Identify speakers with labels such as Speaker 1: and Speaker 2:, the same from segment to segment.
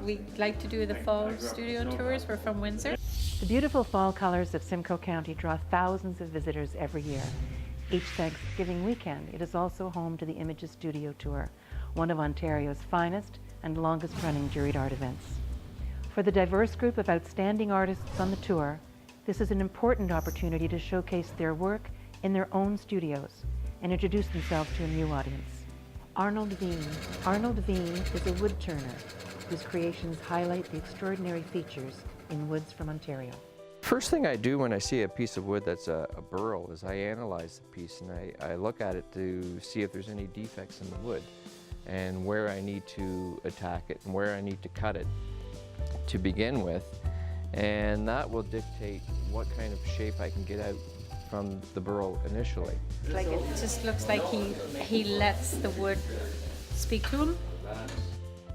Speaker 1: we like to do the fall studio tours. We're from Windsor.
Speaker 2: The beautiful fall colors of Simcoe County draw thousands of visitors every year. Each Thanksgiving weekend, it is also home to the Images Studio Tour, one of Ontario's finest and longest-running juried art events. For the diverse group of outstanding artists on the tour, this is an important opportunity to showcase their work in their own studios and introduce themselves to a new audience. Arnold Veen. Arnold Veen is a wood turner whose creations highlight the extraordinary features in woods from Ontario.
Speaker 3: First thing I do when I see a piece of wood that's a burl is I analyze the piece and I look at it to see if there's any defects in the wood and where I need to attack it and where I need to cut it to begin with, and that will dictate what kind of shape I can get out from the burl initially.
Speaker 1: Like it just looks like he lets the wood speak to him.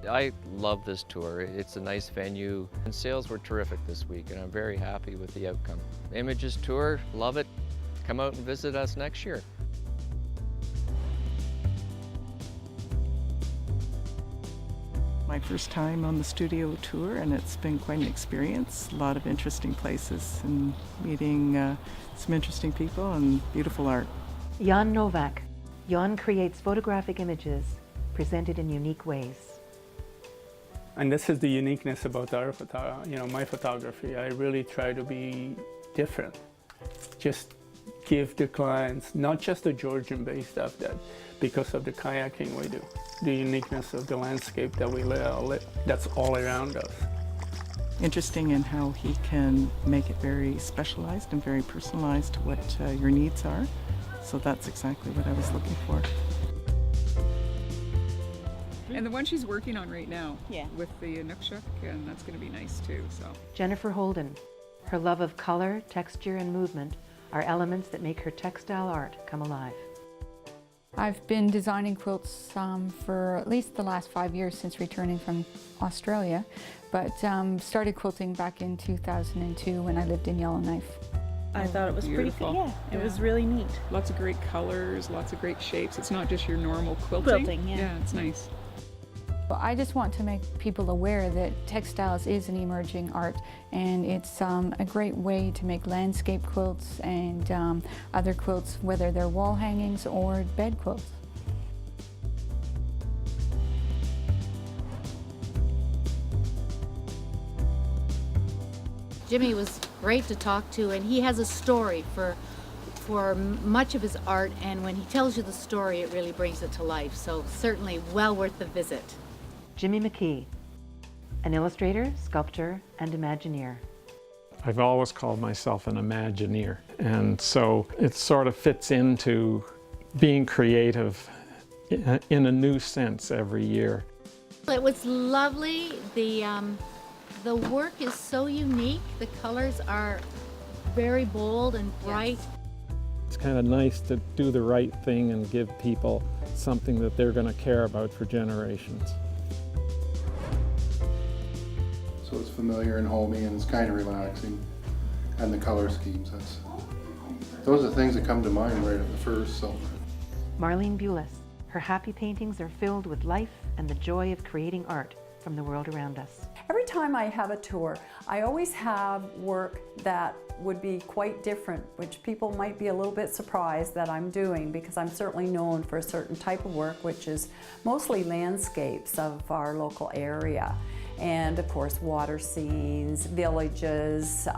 Speaker 3: I love this tour. It's a nice venue, and sales were terrific this week, and I'm very happy with the outcome. Images Tour, love it. Come out and visit us next year.
Speaker 4: My first time on the studio tour, and it's been quite an experience. A lot of interesting places and meeting some interesting people and beautiful art.
Speaker 2: Jana Novak. Jan creates photographic images presented in unique ways.
Speaker 5: And this is the uniqueness about my photography. I really try to be different. Just give the clients not just the Georgian-based stuff that because of the kayaking we do, the uniqueness of the landscape that we live, that's all around us.
Speaker 4: Interesting in how he can make it very specialized and very personalized to what your needs are. So that's exactly what I was looking for.
Speaker 6: And the one she's working on right now,
Speaker 7: yeah,
Speaker 6: with the Inukshuk, and that's going to be nice too. So
Speaker 2: Jennifer Holdin. Her love of color, texture, and movement are elements that make her textile art come alive.
Speaker 8: I've been designing quilts for at least the last 5 years since returning from Australia, but started quilting back in 2002 when I lived in Yellowknife.
Speaker 7: I thought it was
Speaker 6: beautiful.
Speaker 7: pretty cool. Yeah, it was really neat.
Speaker 6: Lots of great colors, lots of great shapes. It's not just your normal quilting.
Speaker 7: Yeah,
Speaker 6: it's nice.
Speaker 8: I just want to make people aware that textiles is an emerging art, and it's a great way to make landscape quilts and other quilts, whether they're wall hangings or bed quilts.
Speaker 9: Jimmy was great to talk to, and he has a story for much of his art, and when he tells you the story, it really brings it to life. So certainly well worth the visit.
Speaker 2: Jimmy McKee, an illustrator, sculptor, and Imagineer.
Speaker 10: I've always called myself an Imagineer, and so it sort of fits into being creative in a new sense every year.
Speaker 9: It was lovely. The work is so unique. The colors are very bold and bright.
Speaker 10: Yes. It's kind of nice to do the right thing and give people something that they're going to care about for generations.
Speaker 11: So it's familiar and homey, and it's kind of relaxing. And the color schemes, those are things that come to mind right at the first. So.
Speaker 2: Marlene Dietrich. Her happy paintings are filled with life and the joy of creating art from the world around us.
Speaker 12: Every time I have a tour, I always have work that would be quite different, which people might be a little bit surprised that I'm doing, because I'm certainly known for a certain type of work, which is mostly landscapes of our local area. And of course, water scenes, villages,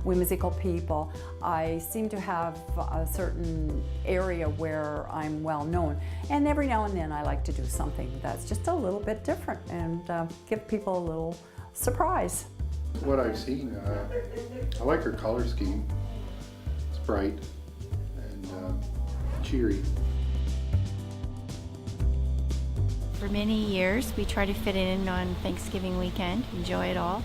Speaker 12: whimsical people. I seem to have a certain area where I'm well known. And every now and then I like to do something that's just a little bit different and give people a little surprise.
Speaker 11: What I've seen, I like her color scheme. It's bright and cheery.
Speaker 13: For many years, we try to fit it in on Thanksgiving weekend, enjoy it all.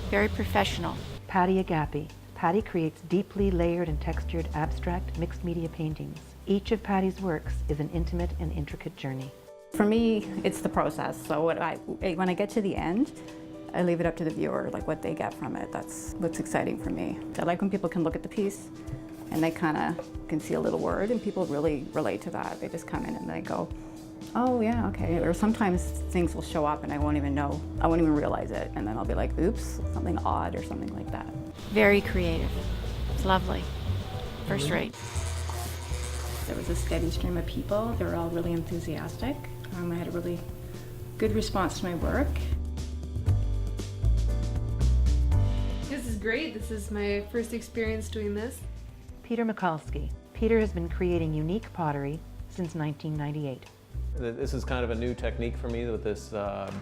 Speaker 13: Very professional.
Speaker 2: Patty Angapi. Patty creates deeply layered and textured abstract mixed media paintings. Each of Patty's works is an intimate and intricate journey.
Speaker 14: For me, it's the process. So when I get to the end, I leave it up to the viewer, like what they get from it. That's what's exciting for me. I like when people can look at the piece and they kind of can see a little word, and people really relate to that. They just come in and they go, oh yeah, okay. Or sometimes things will show up and I won't even know, I won't even realize it. And then I'll be like, oops, something odd or something like that.
Speaker 13: Very creative. It's lovely. First rate.
Speaker 15: There was a steady stream of people. They were all really enthusiastic. I had a really good response to my work.
Speaker 16: This is great. This is my first experience doing this.
Speaker 2: Peter Mikulski. Peter has been creating unique pottery since 1998.
Speaker 17: This is kind of a new technique for me with this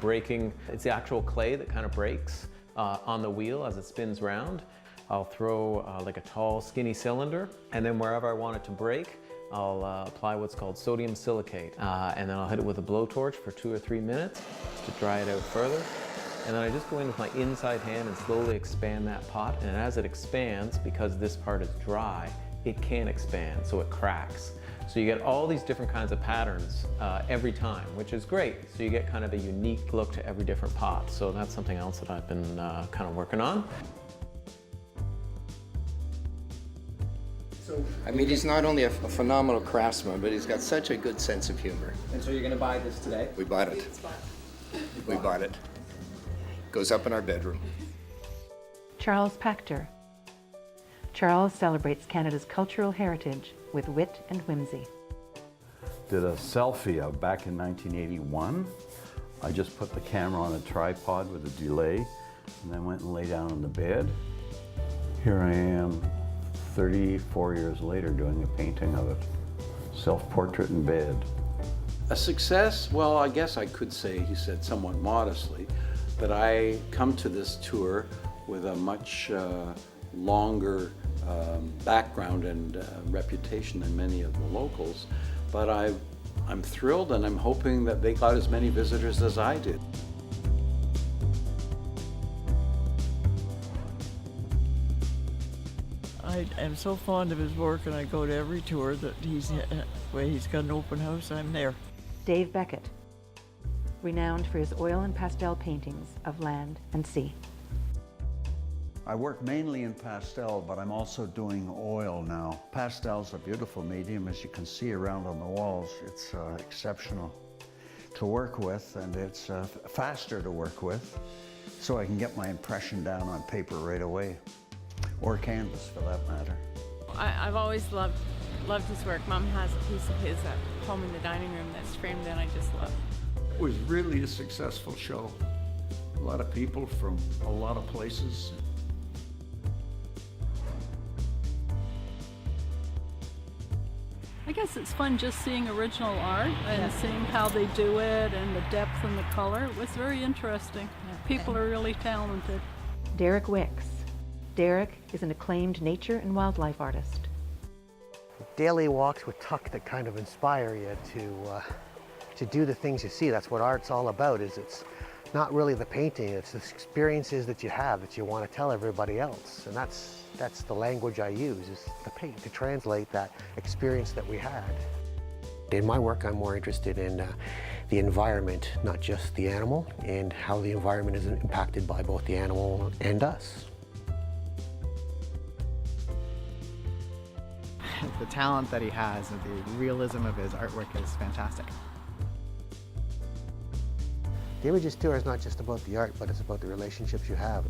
Speaker 17: breaking. It's the actual clay that kind of breaks on the wheel as it spins round. I'll throw like a tall, skinny cylinder, and then wherever I want it to break, I'll apply what's called sodium silicate, and then I'll hit it with a blowtorch for 2 or 3 minutes to dry it out further. And then I just go in with my inside hand and slowly expand that pot, and as it expands, because this part is dry, it can expand, so it cracks. So you get all these different kinds of patterns every time, which is great. So you get kind of a unique look to every different pot. So that's something else that I've been kind of working on.
Speaker 18: I mean, he's not only a phenomenal craftsman, but he's got such a good sense of humor.
Speaker 19: And so you're going to buy this today?
Speaker 18: We bought it. We bought it. Goes up in our bedroom.
Speaker 2: Charles Pachter. Charles celebrates Canada's cultural heritage with wit and whimsy.
Speaker 20: Did a selfie of back in 1981. I just put the camera on a tripod with a delay and then went and lay down on the bed. Here I am 34 years later doing a painting of it. Self-portrait in bed. A success? Well, I guess I could say, he said somewhat modestly, that I come to this tour with a much longer background and reputation than many of the locals, but I'm thrilled and I'm hoping that they got as many visitors as I did.
Speaker 21: I am so fond of his work, and I go to every tour that where he's got an open house, I'm there.
Speaker 2: Dave Beckett, renowned for his oil and pastel paintings of land and sea.
Speaker 22: I work mainly in pastel, but I'm also doing oil now. Pastel's a beautiful medium, as you can see around on the walls. It's exceptional to work with, and it's faster to work with, so I can get my impression down on paper right away. Or canvas, for that matter.
Speaker 23: I've always loved his work. Mom has a piece of his at home in the dining room that's framed in. I just love.
Speaker 22: It was really a successful show. A lot of people from a lot of places.
Speaker 24: I guess it's fun just seeing original art and seeing how they do it and the depth and the color. It was very interesting. People are really talented.
Speaker 2: Derrick Wix. Derrick is an acclaimed nature and wildlife artist.
Speaker 25: Daily walks with Tuck that kind of inspire you to do the things you see. That's what art's all about. It's not really the painting, it's the experiences that you have that you want to tell everybody else. And that's the language I use, is the paint, to translate that experience that we had. In my work, I'm more interested in the environment, not just the animal, and how the environment is impacted by both the animal and us.
Speaker 26: The talent that he has and the realism of his artwork is fantastic.
Speaker 25: The Images Tour is not just about the art, but it's about the relationships you have.